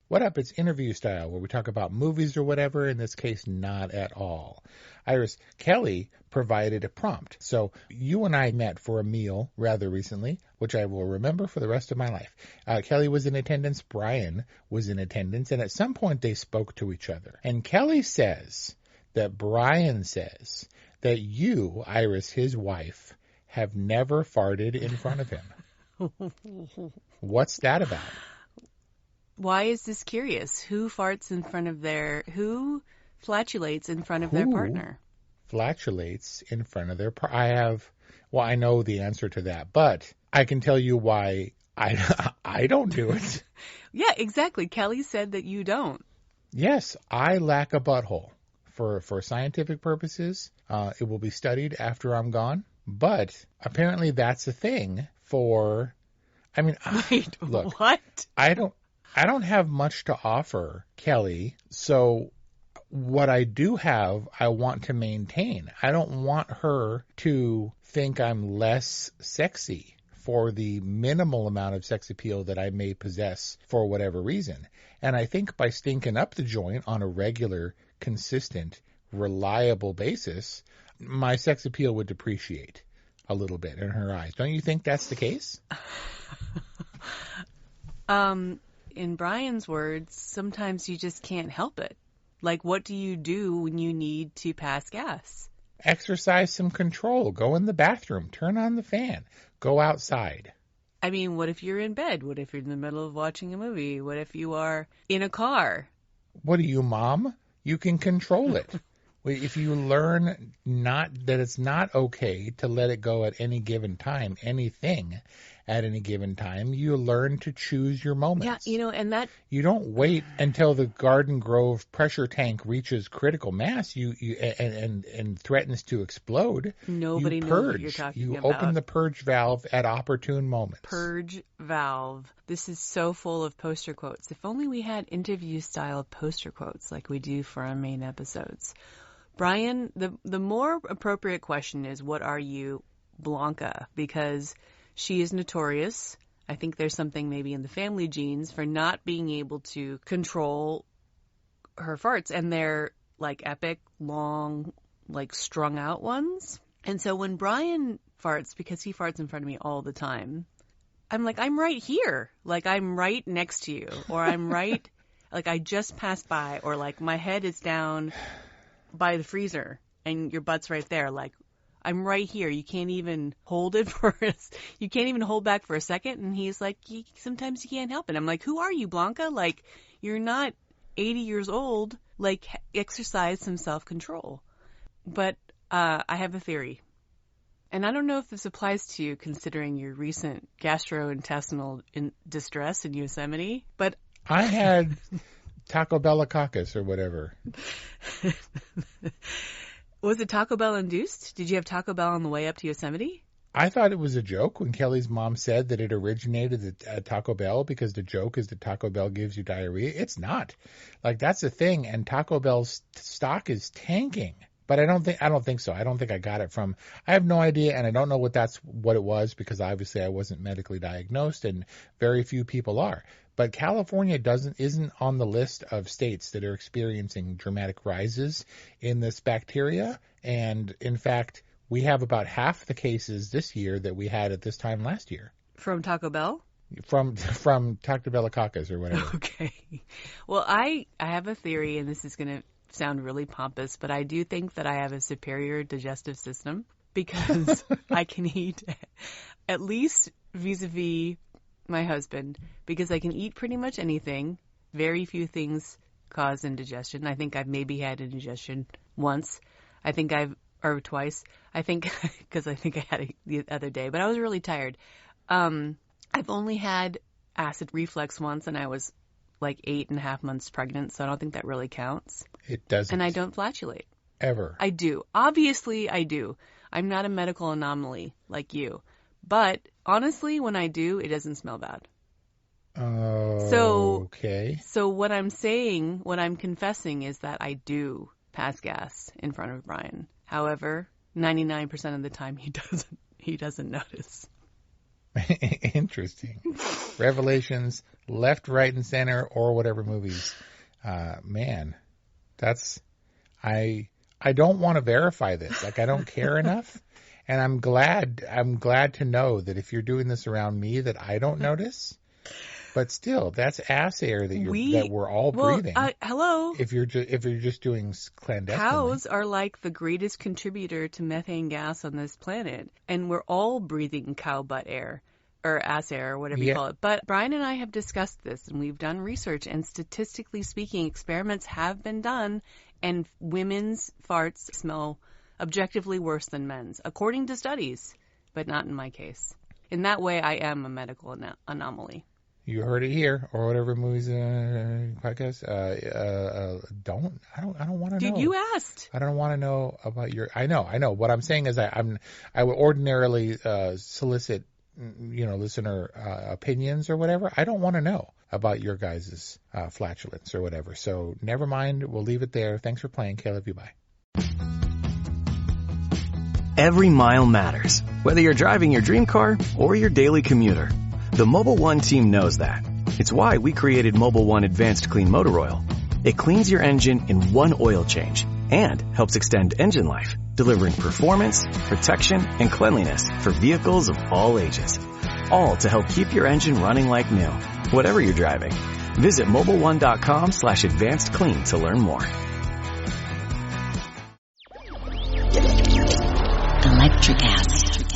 What up? It's interview style, where we talk about movies or whatever. In this case, not at all. Iris, Kelly provided a prompt. So you and I met for a meal rather recently, which I will remember for the rest of my life. Kelly was in attendance. Brian was in attendance. And at some point, they spoke to each other. And Kelly says that Brian says that you, Iris, his wife, have never farted in front of him. What's that about? Why is this curious? Who flatulates in front of their partner? Flatulates in front of their partner. I know the answer to that, but I can tell you why I don't do it. Yeah, exactly. Kelly said that you don't. Yes, I lack a butthole. For scientific purposes, it will be studied after I'm gone, but apparently that's a thing for, Wait, look, what? I don't have much to offer Kelly, so what I do have, I want to maintain. I don't want her to think I'm less sexy for the minimal amount of sex appeal that I may possess for whatever reason. And I think by stinking up the joint on a regular, consistent, reliable basis, my sex appeal would depreciate a little bit in her eyes. Don't you think that's the case? In Brian's words, sometimes you just can't help it. Like, what do you do when you need to pass gas? Exercise some control. Go in the bathroom. Turn on the fan. Go outside. What if you're in bed? What if you're in the middle of watching a movie? What if you are in a car? What are you, Mom? You can control it. If you learn that it's not okay to let it go at any given time, anything at any given time, you learn to choose your moments. Yeah, and that... You don't wait until the Garden Grove pressure tank reaches critical mass and threatens to explode. Nobody knows what you're talking about. You open the purge valve at opportune moments. Purge valve. This is so full of poster quotes. If only we had interview-style poster quotes like we do for our main episodes. Brian, the more appropriate question is, what are you, Blanca? Because she is notorious. I think there's something maybe in the family genes for not being able to control her farts. And they're like epic, long, like strung out ones. And so when Brian farts, because he farts in front of me all the time, I'm like, I'm right here. Like, I'm right next to you. Or I'm right, like I just passed by. Or like my head is down by the freezer and your butt's right there. Like, I'm right here. You can't even hold it you can't even hold back for a second. And he's like, sometimes you can't help it. I'm like, who are you, Blanca? Like, you're not 80 years old. Like, exercise some self-control. But I have a theory. And I don't know if this applies to you considering your recent gastrointestinal distress in Yosemite, but I had Taco Bell-a-caucus or whatever. Was it Taco Bell induced? Did you have Taco Bell on the way up to Yosemite? I thought it was a joke when Kelly's mom said that it originated at Taco Bell because the joke is that Taco Bell gives you diarrhea. It's not. Like, that's the thing, and Taco Bell's stock is tanking. But I don't think so. I don't think I got it from, I have no idea, and I don't know what it was, because obviously I wasn't medically diagnosed, and very few people are. But California isn't on the list of states that are experiencing dramatic rises in this bacteria. And in fact, we have about half the cases this year that we had at this time last year. From Taco Bell? From Taco Bell-a-caucus or whatever. Okay. Well, I have a theory, and this is going to sound really pompous, but I do think that I have a superior digestive system because I can eat, at least vis-a-vis my husband, because I can eat pretty much anything. Very few things cause indigestion. I think I've maybe had indigestion once. Or twice. I think, because I think I had it the other day, but I was really tired. I've only had acid reflux once, and I was like 8.5 months pregnant, so I don't think that really counts. It doesn't. And I don't flatulate. Ever. I do. Obviously, I do. I'm not a medical anomaly like you. But honestly, when I do, it doesn't smell bad. Okay. So what I'm saying, what I'm confessing is that I do pass gas in front of Brian. However, 99% of the time he doesn't notice. Interesting. revelations, left, right, and center, or whatever movies. Man, I don't want to verify this. Like, I don't care enough. And I'm glad to know that if you're doing this around me that I don't notice. But still, that's ass air that we're all breathing. Hello. If you're just doing clandestinely. Cows are like the greatest contributor to methane gas on this planet, and we're all breathing cow butt air or ass air or whatever you call it. But Brian and I have discussed this, and we've done research, and statistically speaking, experiments have been done, and women's farts smell objectively worse than men's, according to studies, but not in my case. In that way, I am a medical anomaly. You heard it here, or whatever movies podcast. I don't want to know. Dude, you asked. I don't want to know about your. I know. What I'm saying is, I would ordinarily solicit, listener opinions or whatever. I don't want to know about your guys' flatulence or whatever. So never mind. We'll leave it there. Thanks for playing. Caleb, you bye. Every mile matters, whether you're driving your dream car or your daily commuter. The Mobil 1 team knows that. It's why we created Mobil 1 Advanced Clean Motor Oil. It cleans your engine in one oil change and helps extend engine life, delivering performance, protection, and cleanliness for vehicles of all ages. All to help keep your engine running like new, whatever you're driving. Visit mobil1.com/advancedclean to learn more. Electric acid.